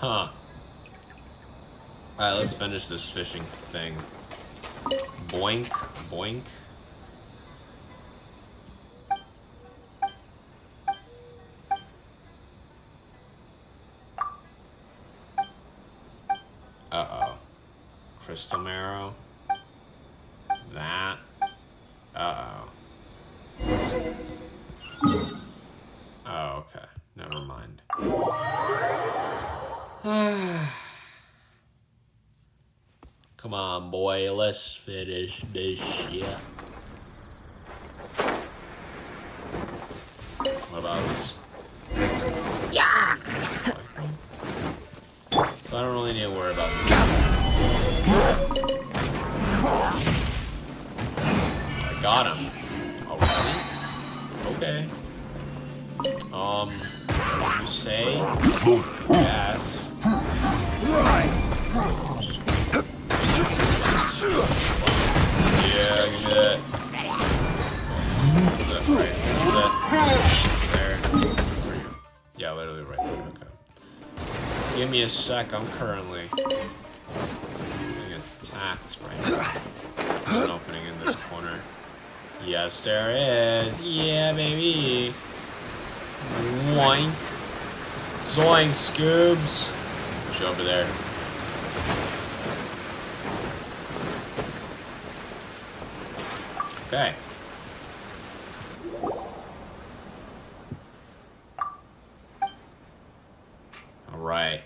Huh. Alright, let's finish this fishing thing. Boink, boink. Uh-oh. Crystal marrow. That. Uh-oh. Oh, okay. Never mind. Come on, boy. Let's finish this shit. What about this? Yeah! So I don't really need to worry about this. I got him. Already? Okay. What do you say? Yes. Yeah, good. That's it, right? That's it. There. Yeah, literally right there. Okay. Give me a sec. I'm currently getting attacked right now. There's an opening in this corner. Yes, there is. Yeah, baby. Woink. Zoink, Scoobs. Push over there. Okay. All right.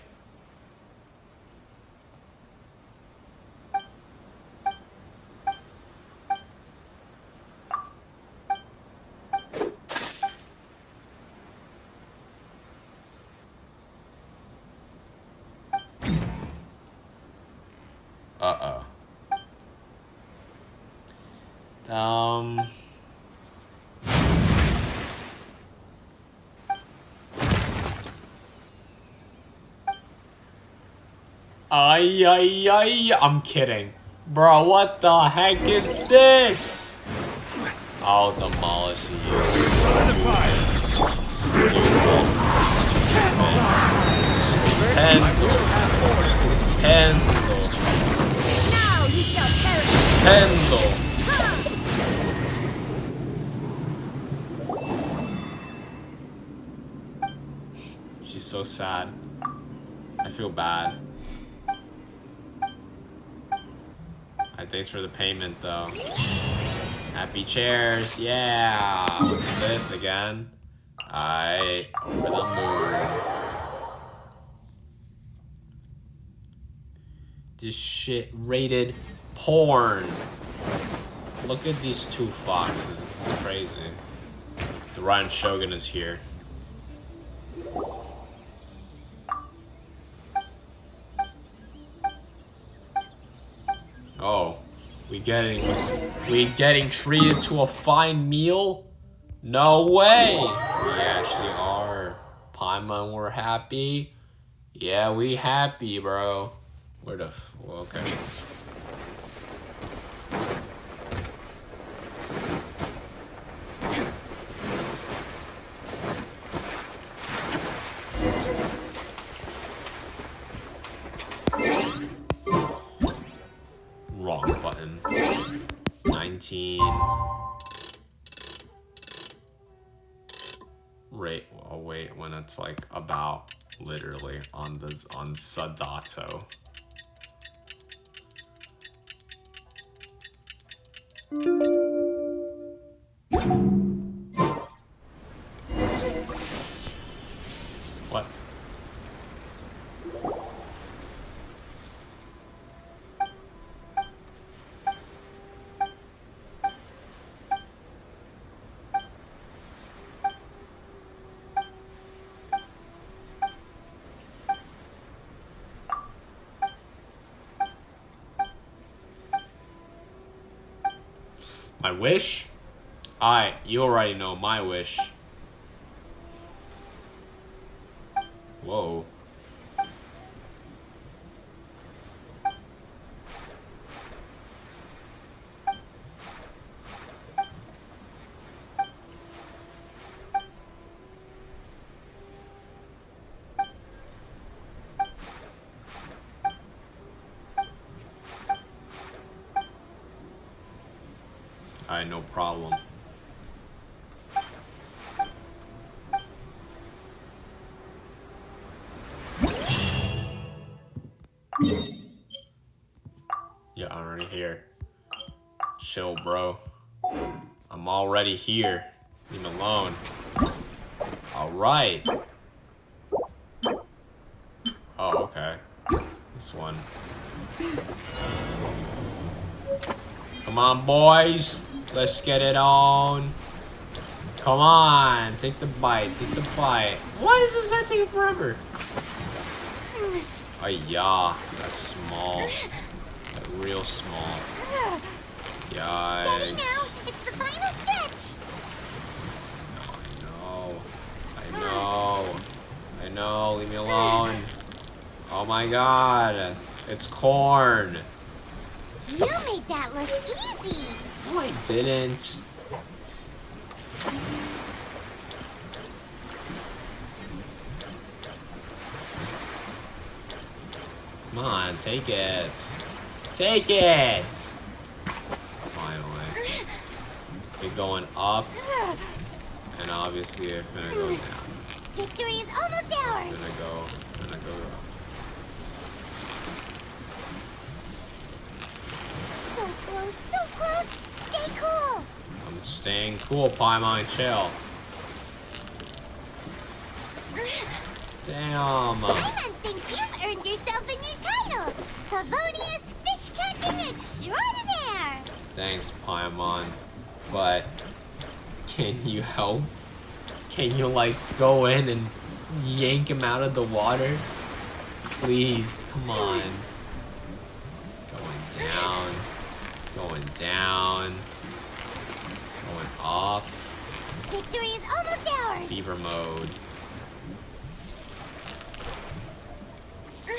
Uh-oh. I'm kidding. Bro, what the heck is this? I'll demolish you. Stupid. Stupendo. Now you shall perish. Stupendo. She's so sad. I feel bad. Alright, thanks for the payment, though. Happy chairs, yeah! What's this again? Alright, over the moon. This shit rated porn. Look at these two foxes. It's crazy. The Ryan Shogun is here. Oh, we getting treated to a fine meal? No way! We actually are. Paimon, we're happy. Yeah, we happy, bro. Where the well, okay. Wrong button. 19. I'll wait when it's like about literally on Sadato. What? My wish? Alright, you already know my wish. Whoa. Alright, no problem. Yeah, I'm already here. Chill, bro. I'm already here. Leave me alone. Alright. Oh, okay. This one. Come on, boys. Let's get it on. Come on. Take the bite. Take the bite. Why is this guy taking forever? Oh, yeah. That's small. That's real small. Steady Yikes. now. It's the final stretch. I know. I know. Leave me alone. Oh my god. It's corn. You made that look easy. No, I didn't. Come on, take it. Take it! Finally. We're going up, and obviously it's gonna go down. Victory is almost ours. Gonna go up. So close, so close. Stay cool. I'm staying cool, Paimon, chill. Damn. Paimon thinks you've earned yourself a new title, Favonius Fish Catching Extraordinaire. Thanks, Paimon. But can you help? Can you like go in and yank him out of the water? Please, come on. Going down. Going down. Going up. Victory is almost ours. Beaver mode. Oh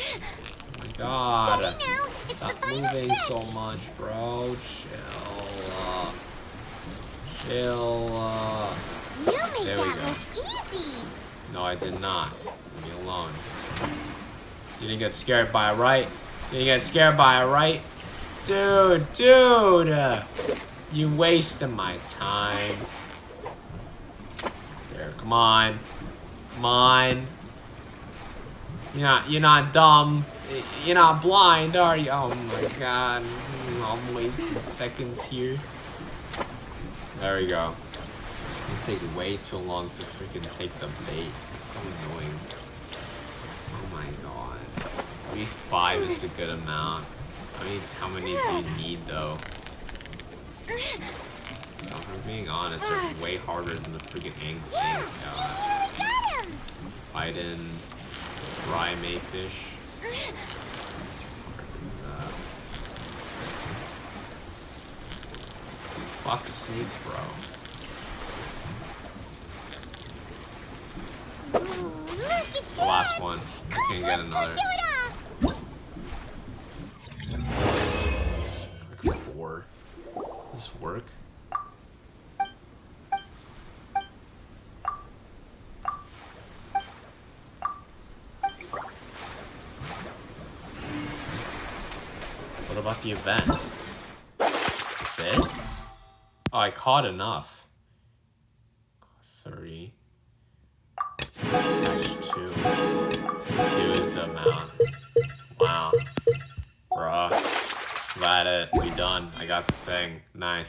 my god. Steady now. It's Stop the final moving stretch. so much, bro. Chill. You made There we that go. look easy. No, I did not. Leave me alone. You didn't get scared by it, right? You didn't get scared by it, right? Dude. You wasted my time. There, come on. Come on. You're not dumb. You're not blind, are you? Oh my god. I'm wasting seconds here. There we go. It take way too long to freaking take the bait. It's so annoying. Oh my god. Maybe 5 is a good amount. I mean, how many do you need though? So if I'm being honest, they're way harder than the freaking angling. You nearly got him. Biden, Rye Mayfish. Fuck's sake, bro. Ooh, look at It's the last one. I can't get another. Show it off. Like 4. Does this work? What about the event? That's it? Oh, I caught enough. 30. Catch 2. So 2 is the amount. Wow. Bruh. Is that it? We done. I got the thing. Nice.